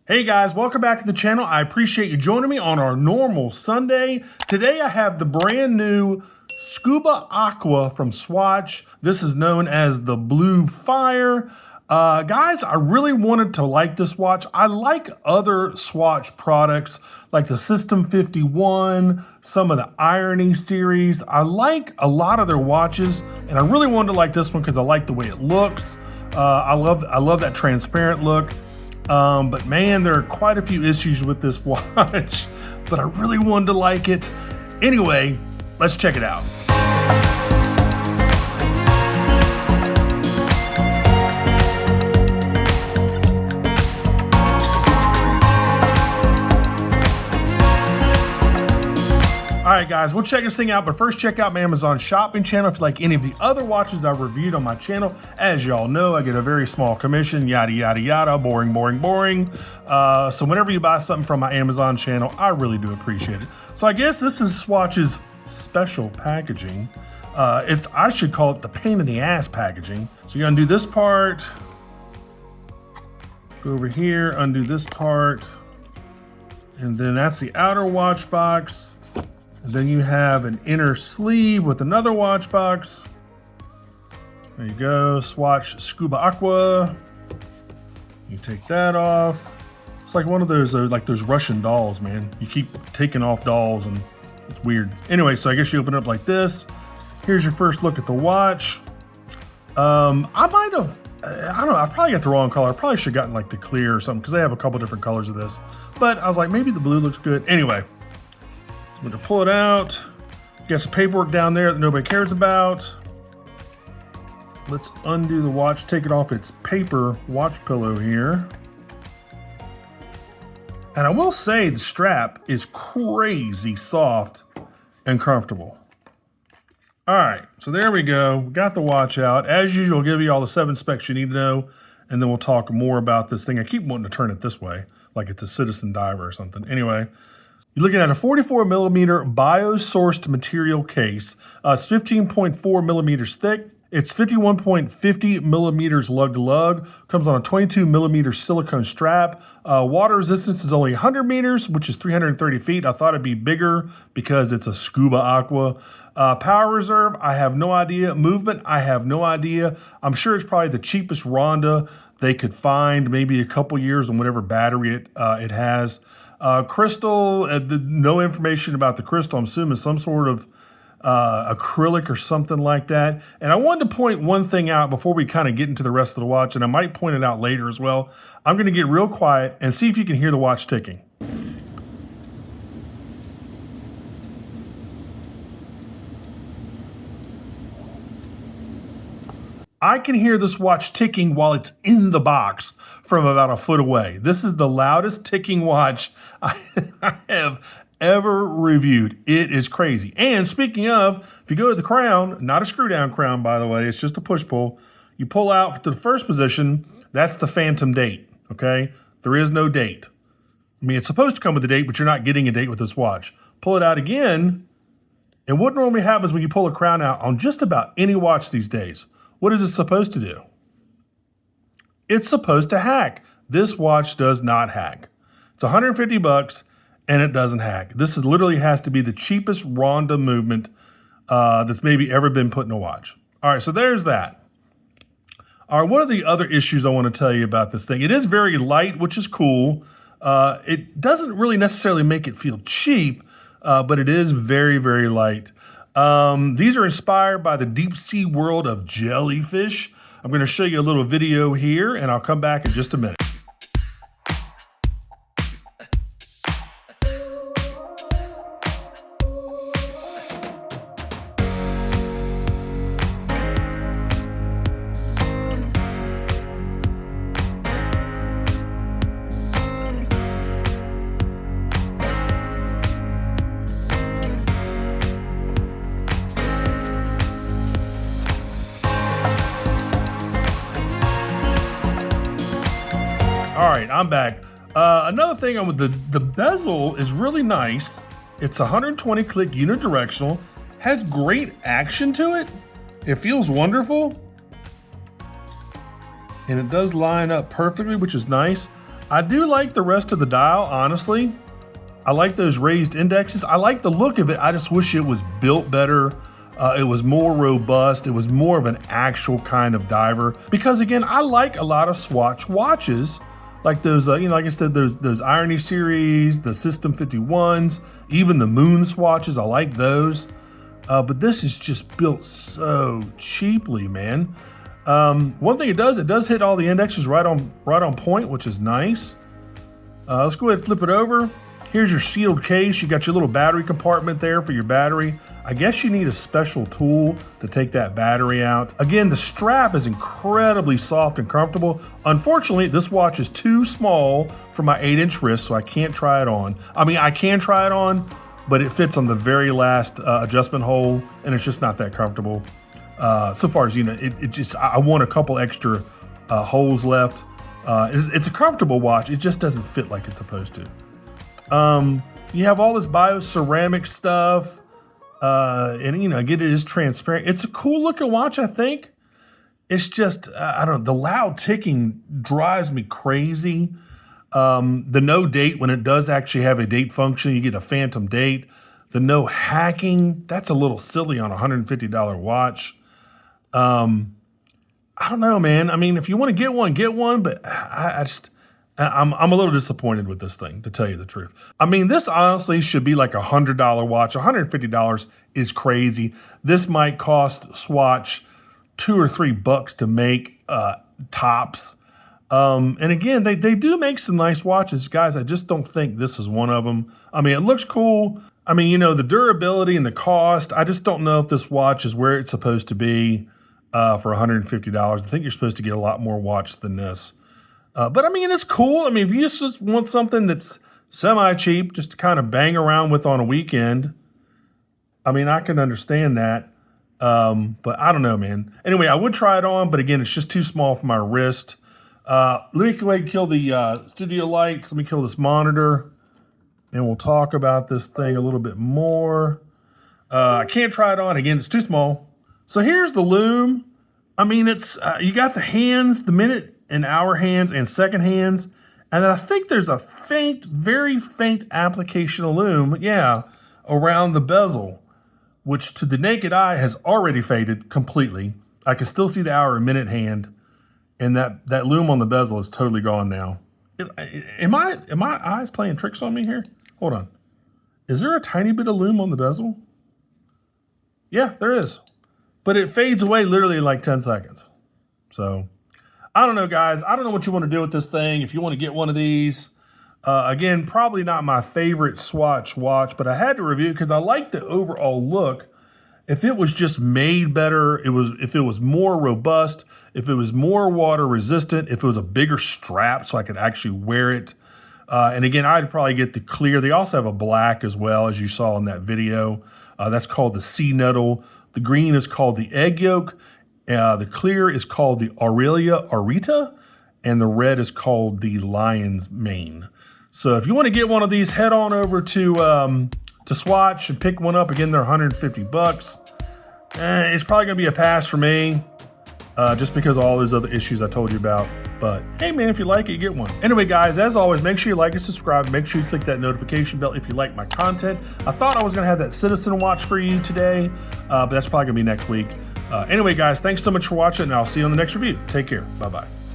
Hey guys, welcome back to the channel. I appreciate you joining me on our normal Sunday. Today I have the brand new Scubaqua from Swatch. This is known as the Blue Fire. Guys, I really wanted to like this watch. I like other Swatch products like the System 51, some of the Irony series. I like a lot of their watches, and I really wanted to like this one because I like the way it looks. I love that transparent look. But man, there are quite a few issues with this watch, but I really wanted to like it. Anyway, let's check it out. All right, guys, we'll check this thing out, but first check out my Amazon shopping channel if you like any of the other watches I've reviewed on my channel. As y'all know, I get a very small commission, yada, yada, yada, boring, boring, boring. So whenever you buy something from my Amazon channel, I really do appreciate it. So I guess this is Swatch's special packaging. I should call it the pain in the ass packaging. So you undo this part, go over here, undo this part, and then that's the outer watch box. Then you have an inner sleeve with another watch box. There you go, Swatch Scubaqua. You take that off. It's like one of those Russian dolls, man. You keep taking off dolls and it's weird. Anyway, so I guess you open it up like this. Here's your first look at the watch. I don't know, I probably got the wrong color. I probably should have gotten like the clear or something because they have a couple different colors of this. But I was like, maybe the blue looks good. Anyway. I'm going to pull it out. Got some paperwork down there that nobody cares about. Let's undo the watch, take it off its paper watch pillow here. And I will say the strap is crazy soft and comfortable. All right, so there we go. We got the watch out. As usual, I'll give you all the 7 specs you need to know, and then we'll talk more about this thing. I keep wanting to turn it this way, like it's a Citizen Diver or something. Anyway. You're looking at a 44 millimeter bio-sourced material case. It's 15.4 millimeters thick. It's 51.50 millimeters lug to lug. Comes on a 22 millimeter silicone strap. Water resistance is only 100 meters, which is 330 feet. I thought it'd be bigger because it's a Scubaqua. Power reserve, I have no idea. Movement, I have no idea. I'm sure it's probably the cheapest Ronda they could find, maybe a couple years on whatever battery it has. Crystal, no information about the crystal. I'm assuming some sort of acrylic or something like that. And I wanted to point one thing out before we kind of get into the rest of the watch, and I might point it out later as well. I'm going to get real quiet and see if you can hear the watch ticking. I can hear this watch ticking while it's in the box from about a foot away. This is the loudest ticking watch I have ever reviewed. It is crazy. And speaking of, if you go to the crown, not a screw down crown, by the way, it's just a push pull. You pull out to the first position, that's the phantom date, okay? There is no date. I mean, it's supposed to come with a date, but you're not getting a date with this watch. Pull it out again, and what normally happens when you pull a crown out on just about any watch these days, what is it supposed to do? It's supposed to hack. This watch does not hack. It's 150 bucks and it doesn't hack. This literally has to be the cheapest Ronda movement that's maybe ever been put in a watch. All right, so there's that. All right, what are the other issues I want to tell you about this thing? It is very light, which is cool. It doesn't really necessarily make it feel cheap, but it is very, very light. These are inspired by the deep sea world of jellyfish. I'm going to show you a little video here, and I'll come back in just a minute. All right, I'm back. Another thing with the bezel is really nice. It's 120 click unidirectional, has great action to it. It feels wonderful. And it does line up perfectly, which is nice. I do like the rest of the dial, honestly. I like those raised indexes. I like the look of it. I just wish it was built better. It was more robust. It was more of an actual kind of diver. Because again, I like a lot of Swatch watches, like those, you know, like I said, those Irony series, the System 51s, even the Moon swatches. I like those. But this is just built so cheaply, man. One thing it does hit all the indexes right on point, which is nice. Let's go ahead and flip it over. Here's your sealed case. You got your little battery compartment there for your battery. I guess you need a special tool to take that battery out. Again, the strap is incredibly soft and comfortable. Unfortunately, this watch is too small for my 8-inch wrist, so I can't try it on. I mean, I can try it on, but it fits on the very last adjustment hole, and it's just not that comfortable. So far as, you know, I want a couple extra holes left. It's a comfortable watch. It just doesn't fit like it's supposed to. You have all this bio-ceramic stuff, and you know, again, it is transparent. It's a cool looking watch, I think. It's just, I don't know, the loud ticking drives me crazy. The no date, when it does actually have a date function, you get a phantom date. The no hacking, that's a little silly on a $150 watch. I don't know, man. I mean, if you want to get one, but I'm a little disappointed with this thing, to tell you the truth. I mean, this honestly should be like a $100 watch. $150 is crazy. This might cost Swatch $2 or $3 to make, tops. And again, they do make some nice watches, guys. I just don't think this is one of them. I mean, it looks cool. I mean, you know, the durability and the cost, I just don't know if this watch is where it's supposed to be for $150. I think you're supposed to get a lot more watch than this. But I mean, it's cool. I mean, if you just want something that's semi-cheap, just to kind of bang around with on a weekend, I mean, I can understand that. But I don't know, man. Anyway, I would try it on, but again, it's just too small for my wrist. Let me go ahead and kill the studio lights. Let me kill this monitor, and we'll talk about this thing a little bit more. I can't try it on. Again, it's too small. So here's the Lume. I mean, it's you got the hands, the minute and hour hands and second hands. And then I think there's a faint, very faint application of Lume, yeah, around the bezel, which to the naked eye has already faded completely. I can still see the hour and minute hand, and that Lume on the bezel is totally gone now. Am my eyes playing tricks on me here? Hold on. Is there a tiny bit of Lume on the bezel? Yeah, there is. But it fades away literally in like 10 seconds. So, I don't know, guys. I don't know what you want to do with this thing. If you want to get one of these, again, probably not my favorite Swatch watch, but I had to review it because I like the overall look. If it was just made better, if it was more robust, if it was more water resistant, if it was a bigger strap so I could actually wear it. And again, I'd probably get the clear. They also have a black as well, as you saw in that video. That's called the Sea Nettle. The green is called the Egg Yolk. The clear is called the Aurelia Aurita, and the red is called the Lion's Mane. So if you want to get one of these, head on over to Swatch and pick one up. Again, they're $150. It's probably going to be a pass for me, just because of all those other issues I told you about. But hey, man, if you like it, get one. Anyway, guys, as always, make sure you like and subscribe. Make sure you click that notification bell if you like my content. I thought I was going to have that Citizen watch for you today, but that's probably going to be next week. Anyway, guys, thanks so much for watching, and I'll see you on the next review. Take care. Bye-bye.